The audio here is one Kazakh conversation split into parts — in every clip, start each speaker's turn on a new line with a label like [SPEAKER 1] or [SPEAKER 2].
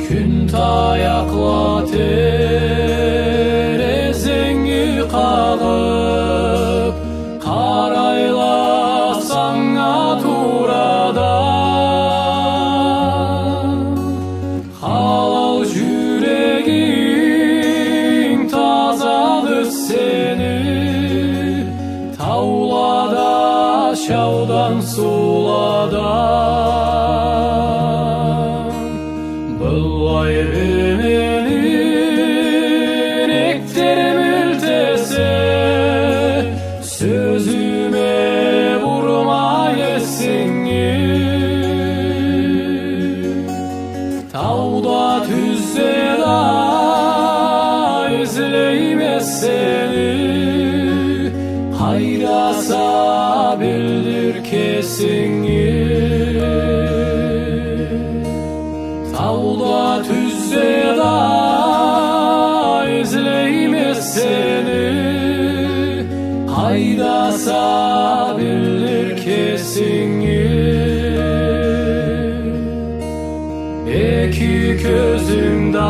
[SPEAKER 1] Күн таяқла терезеңі қағып, қарайласаң турада. Халал жүрегің тазады сені, таулада шаудан суладан. Бұлай менің ектерім ілтесе, сөзіме бұрмай есіңе. Тауда түзде да ізлеймес сені, қайраса білдір кесіңе. Тауда түзде да ізлеймес сені, қайраса білдір кесіңе. Екі көзіңді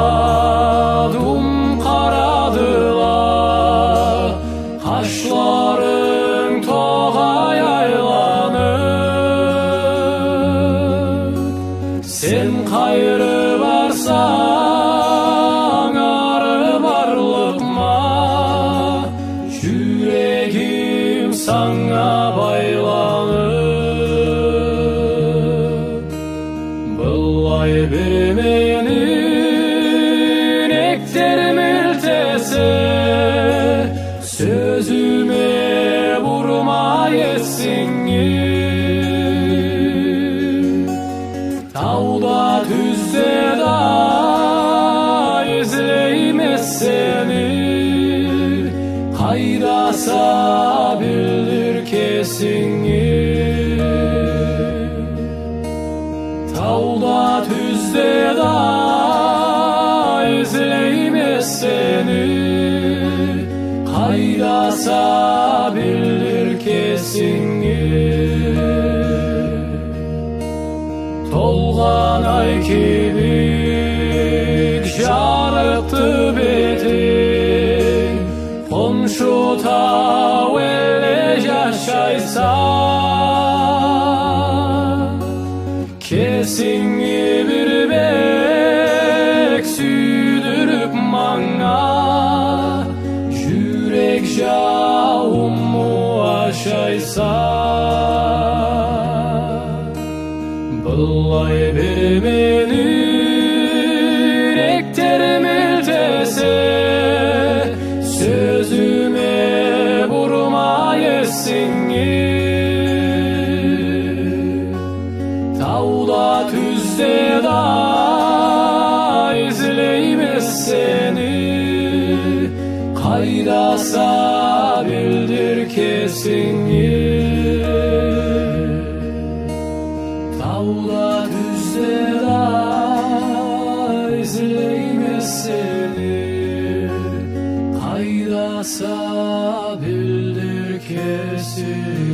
[SPEAKER 1] адым қарадыла, қашларың тоғай айланып. Сен қайры барсаң, ары барлық ма, жүрегім саңа байланып. Бұлай бір менің ектерім ілтесе, сөзіме бұрмай есіңе. Тауда түзде да ізлеймес сені, қайраса білдір кесіңе. Тауда түзде да ізлеймес сені, қайраса білдір кесіңе. Толған ай кебек жарықты бетің, қоншу тау еле жашайса. Кесіңе бір бек сүйдіріп маңа, жүрек жауым ашайса. Бұлай бір менің ектерім ілтесе, сөзіме бұрмай есіңе. Тауда түзде да ізлеймес сені, қайраса білдір кесіңе. Тауда түзде да ізлеймес сені, қайраса білдір кесіңе.